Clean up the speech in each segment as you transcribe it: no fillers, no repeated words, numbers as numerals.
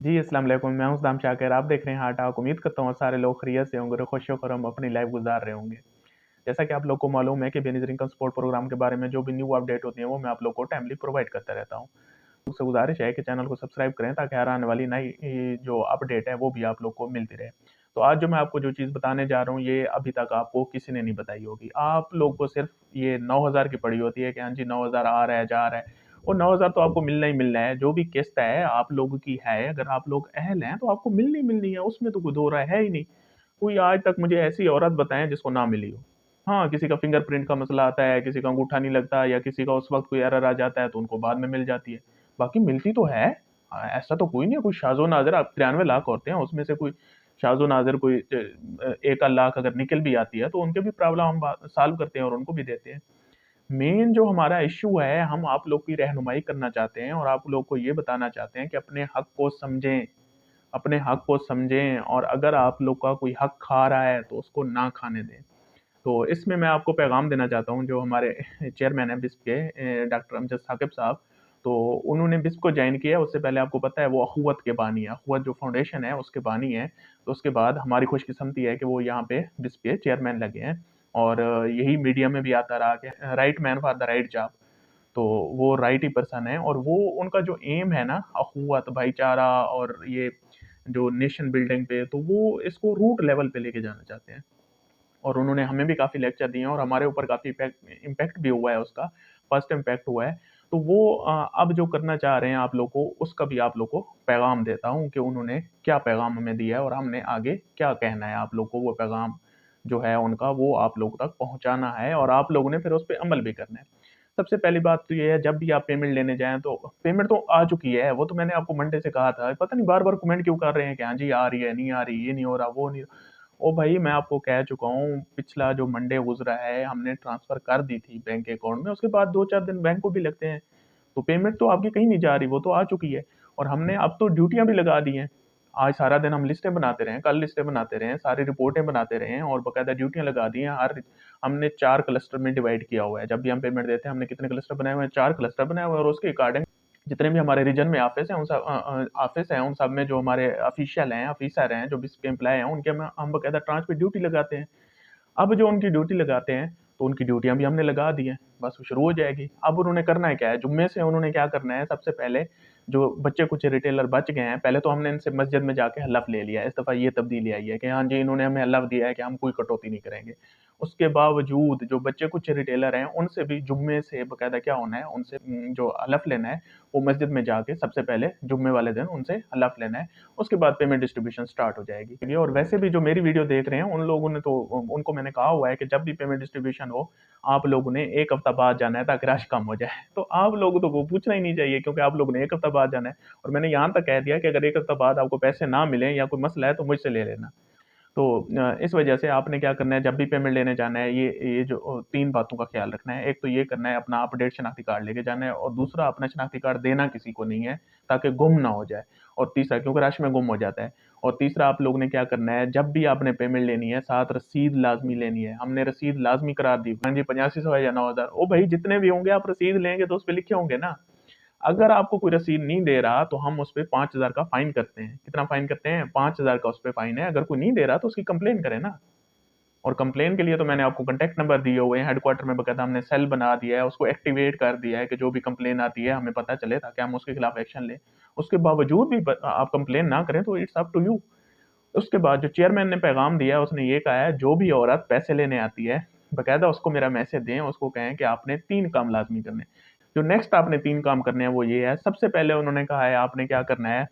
जी, अस्सलाम वालेकुम। मैं हूँ सदाम शाकिर, आप देख रहे हैं हार्ट टॉक। उम्मीद करता हूँ सारे लोग खैरियत से होंगे और खुश-व-खुर्रम अपनी लाइफ़ गुज़ार रहे होंगे। जैसा कि आप लोग को मालूम है कि बेनज़ीर इनकम सपोर्ट प्रोग्राम के बारे में जो भी न्यू अपडेट होती है, वो मैं आप लोग को टाइमली प्रोवाइड करता रहता हूँ। मुझसे गुज़ारिश है कि चैनल को सब्सक्राइब करें ताकि हर आने वाली नई जो अपडेट है, वो भी आप लोग को मिलती रहे। तो आज जो मैं आपको जो चीज़ बताने जा रहा हूँ, ये अभी तक आपको किसी ने नहीं बताई होगी। आप लोग को सिर्फ़ ये 9,000 की पड़ी होती है कि हाँ जी, 9,000 आ रहा है, जा रहा है। वो 9,000 तो आपको मिलना ही मिलना है, जो भी किस्त है आप लोगों की है, अगर आप लोग अहल हैं, तो आपको मिलनी ही मिलनी है, उसमें तो कोई दो राय है ही नहीं। कोई आज तक मुझे ऐसी औरत बताएँ जिसको ना मिली हो। हाँ, किसी का फिंगरप्रिंट का मसला आता है, किसी का अंगूठा नहीं लगता या किसी का उस वक़्त कोई एरर आ जाता है, तो उनको बाद में मिल जाती है। बाकी मिलती तो है। ऐसा तो कोई नहीं है, कोई शाज़ो-नाज़िर अब 93 लाख औरतें हैं, उसमें से कोई शाज़ो-नाज़िर कोई 1 आध लाख अगर निकल भी आती है, तो उनके भी प्रॉब्लम हम सॉल्व करते हैं और उनको भी देते हैं। मेन जो हमारा इश्यू है, हम आप लोग की रहनुमाई करना चाहते हैं और आप लोग को ये बताना चाहते हैं कि अपने हक़ को समझें, अपने हक़ को समझें और अगर आप लोग का कोई हक़ खा रहा है, तो उसको ना खाने दें। तो इसमें मैं आपको पैगाम देना चाहता हूँ, जो हमारे चेयरमैन हैं बिस्प के डॉक्टर अमजद साकिब साहब, तो उन्होंने बिस्प को जॉइन किया, उससे पहले आपको पता है वो अख़ुवत के बानी हैं, अख़ुवत जो फाउंडेशन है उसके बानी हैं। तो उसके बाद हमारी खुशकिस्मती है कि वो यहाँ पे बिस्प के चेयरमैन लगे हैं और यही मीडिया में भी आता रहा कि right man for the right job. तो वो राइट ही पर्सन है और वो उनका जो एम है ना अख़ुवत, भाईचारा और ये जो नेशन बिल्डिंग पे, तो वो इसको रूट लेवल पे लेके जाना चाहते हैं। और उन्होंने हमें भी काफ़ी लेक्चर दिए हैं और हमारे ऊपर काफ़ी इम्पैक्ट भी हुआ है उसका, फर्स्ट इम्पैक्ट हुआ है। तो वो अब जो करना चाह रहे हैं आप लोग को, उसका भी आप लोग को पैगाम देता हूँ कि उन्होंने क्या पैगाम हमें दिया है और हमने आगे क्या कहना है आप लोग को, वो पैगाम जो है उनका, वो आप लोगों तक पहुँचाना है और आप लोगों ने फिर उस पे अमल भी करना है। सबसे पहली बात तो ये है, जब भी आप पेमेंट लेने जाएँ तो पेमेंट तो आ चुकी है, वो तो मैंने आपको मंडे से कहा था। पता नहीं बार-बार कमेंट क्यों कर रहे हैं कि हाँ जी, आ रही है, नहीं आ रही, ये नहीं हो रहा, वो नहीं। ओ भाई, मैं आपको कह चुका हूँ, पिछला जो मंडे गुज़रा है, हमने ट्रांसफ़र कर दी थी बैंक अकाउंट में, उसके बाद 2-4 दिन बैंक को भी लगते हैं। तो पेमेंट तो आपकी कहीं नहीं जा रही, वो तो आ चुकी है और हमने अब तो ड्यूटियाँ भी लगा दी हैं। आज सारा दिन हम लिस्टें बनाते रहे हैं, कल लिस्टें बनाते रहे हैं, सारी रिपोर्टें बनाते रहे हैं और बाकायदा ड्यूटियाँ लगा दी हैं। हर हमने 4 क्लस्टर में डिवाइड किया हुआ है। जब भी हम पेमेंट देते हैं, हमने कितने क्लस्टर बनाए हुए हैं? 4 क्लस्टर बनाए हुए हैं और उसके अकॉर्डिंग जितने भी हमारे रीजन में ऑफ़िस हैं, ऑफ़िस हैं, उन सब में जो हमारे ऑफ़िशियल हैं, ऑफ़िसर हैं, जो भी इसके एम्प्लॉयी हैं, उनके हम बाकायदा ट्रांच पे ड्यूटी लगाते हैं। अब जो उनकी ड्यूटी लगाते हैं, तो उनकी ड्यूटियाँ भी हमने लगा दी हैं, बस वो शुरू हो जाएगी। अब उन्होंने करना है क्या है, जुम्मे से उन्होंने क्या करना है, सबसे पहले जो बच्चे-कुचे रिटेलर बच गए हैं, पहले तो हमने इनसे मस्जिद में जाके हलफ़ ले लिया है। इस दफ़ा ये तब्दीली आई है कि हाँ जी, इन्होंने हमें हलफ़ दिया है कि हम कोई कटौती नहीं करेंगे। उसके बावजूद जो बच्चे-कुचे रिटेलर हैं, उनसे भी जुम्मे से बाकायदा क्या होना है, उनसे जो हलफ़ लेना है, वो मस्जिद में जाके सबसे पहले जुम्मे वाले दिन उनसे हलफ़ लेना है। उसके बाद पेमेंट डिस्ट्रीब्यूशन स्टार्ट हो जाएगी और वैसे भी जो मेरी वीडियो देख रहे हैं, उन लोगों ने तो उनको मैंने कहा हुआ है कि जब भी पेमेंट डिस्ट्रीब्यूशन हो, आप लोगों ने 1 हफ्ता बाद जाना है ताकि रश कम हो जाए। तो आप लोगों को तो पूछना ही नहीं चाहिए क्योंकि आप लोगों ने 1 हफ्ता बाद जाना है और मैंने यहाँ तक कह दिया कि अगर 1 हफ्ता बाद आपको पैसे ना मिलें या कोई मसला है तो मुझसे ले लेना। तो इस वजह से आपने क्या करना है, जब भी पेमेंट लेने जाना है, ये जो 3 बातों का ख़्याल रखना है। एक तो ये करना है, अपना अपडेट शनाख्ती कार्ड लेके जाना है और दूसरा अपना शनाख्ती कार्ड देना किसी को नहीं है, ताकि गुम ना हो जाए और तीसरा क्योंकि रश में गुम हो जाता है और तीसरा आप लोगों ने क्या करना है, जब भी आपने पेमेंट लेनी है, साथ रसीद लाज़मी लेनी है। हमने रसीद लाज़मी करार दी। हाँ जी, 8500 है या 9000 ओ भई जितने भी होंगे आप रसीद लेंगे तो उसपे लिखे होंगे ना। अगर आपको कोई रसीद नहीं दे रहा, तो हम उस पे 5,000 का फ़ाइन करते हैं। कितना फ़ाइन करते हैं? 5,000 का उस पे फ़ाइन है। अगर कोई नहीं दे रहा, तो उसकी कंप्लेन करें ना। और कंप्लेन के लिए तो मैंने आपको कॉन्टैक्ट नंबर दिए हुए हैं, हेडक्वार्टर में बाकायदा हमने सेल बना दिया है, उसको एक्टिवेट कर दिया है कि जो भी कंप्लेन आती है, हमें पता चले ताकि हम उसके खिलाफ एक्शन लें। उसके बावजूद भी आप कंप्लेन ना करें, तो इट्स अप टू यू। उसके बाद जो चेयरमैन ने पैगाम दिया है, उसने ये कहा है, जो भी औरत पैसे लेने आती है, बाकायदा उसको मेरा मैसेज दें, उसको कहें कि आपने 3 काम लाज़मी करने हैं। जो नेक्स्ट आपने 3 काम करने हैं, वो ये है, सबसे पहले उन्होंने कहा है, आपने क्या करना है,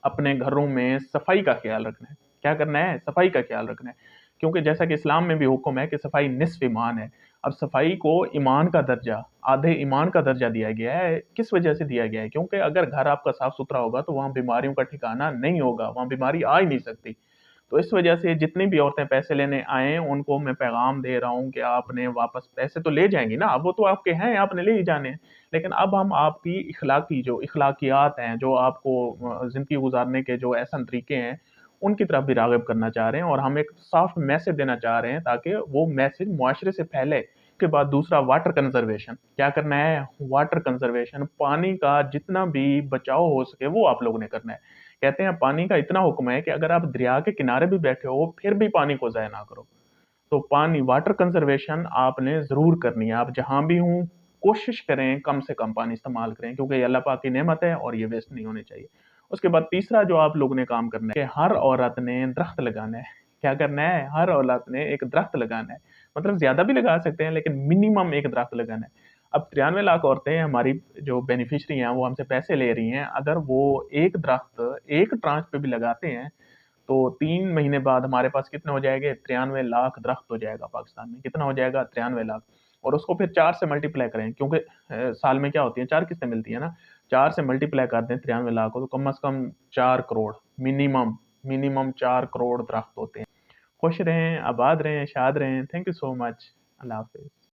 अपने घरों में सफाई का ख्याल रखना है। क्या करना है? सफाई का ख्याल रखना है। क्योंकि जैसा कि इस्लाम में भी हुक्म है कि सफाई निस्फ़ ईमान है। अब सफाई को ईमान का दर्जा, आधे ईमान का दर्जा दिया गया है। किस वजह से दिया गया है? क्योंकि अगर घर आपका साफ-सुथरा होगा, तो वहाँ बीमारियों का ठिकाना नहीं होगा, वहाँ बीमारी आ ही नहीं सकती। तो इस वजह से जितनी भी औरतें पैसे लेने आएँ, उनको मैं पैगाम दे रहा हूँ कि आपने वापस पैसे तो ले जाएँगी ना, अब वो तो आपके हैं, आपने ले ही जाने हैं। लेकिन अब हम आपकी इखलाकी जो इखलाकियात हैं, जो आपको ज़िंदगी गुज़ारने के जो एहसन तरीके हैं, उनकी तरफ भी राग़िब करना चाह रहे हैं और हम एक सॉफ्ट मैसेज देना चाह रहे हैं ताकि वो मैसेज मुआशरे से फैले। उसके बाद दूसरा वाटर कंज़र्वेशन, क्या करना है? वाटर कंज़र्वेशन, पानी का जितना भी बचाव हो सके, वो आप लोगों ने करना है। कहते हैं पानी का इतना हुक्म है कि अगर आप दरिया के किनारे भी बैठे हो, फिर भी पानी को ज़ाया ना करो। तो पानी वाटर कंज़र्वेशन आपने ज़रूर करनी है। आप जहाँ भी हों, कोशिश करें कम से कम पानी इस्तेमाल करें क्योंकि ये अल्लाह पाक की नेमत है और ये वेस्ट नहीं होनी चाहिए। उसके बाद तीसरा जो आप लोगों ने काम करना है कि हर औरत ने दरख्त लगाना है। क्या करना है? हर औरत ने एक दरख्त लगाना है। मतलब ज़्यादा भी लगा सकते हैं लेकिन मिनिमम एक दरख्त लगाना है। अब 93 लाख औरतें हमारी जो बेनिफिशियरी हैं, वो हमसे पैसे ले रही हैं। अगर वो एक दरख्त एक ट्रांच पे भी लगाते हैं तो 3 महीने बाद हमारे पास कितने हो जाएँगे? 93 लाख दरख़्त हो जाएगा पाकिस्तान में। कितना हो जाएगा? 93 लाख। और उसको फिर 4 से मल्टीप्लाई करें क्योंकि साल में क्या होती है 4 किस्तें मिलती हैं ना। 4 से मल्टीप्लाई कर दें 93 लाख को तो कम से कम 4 करोड़ मिनिमम 4 करोड़ दरख़्त होते हैं। खुश रहें, आबाद रहें, शाद रहें। Thank you so much. अल्लाह हाफ़िज़।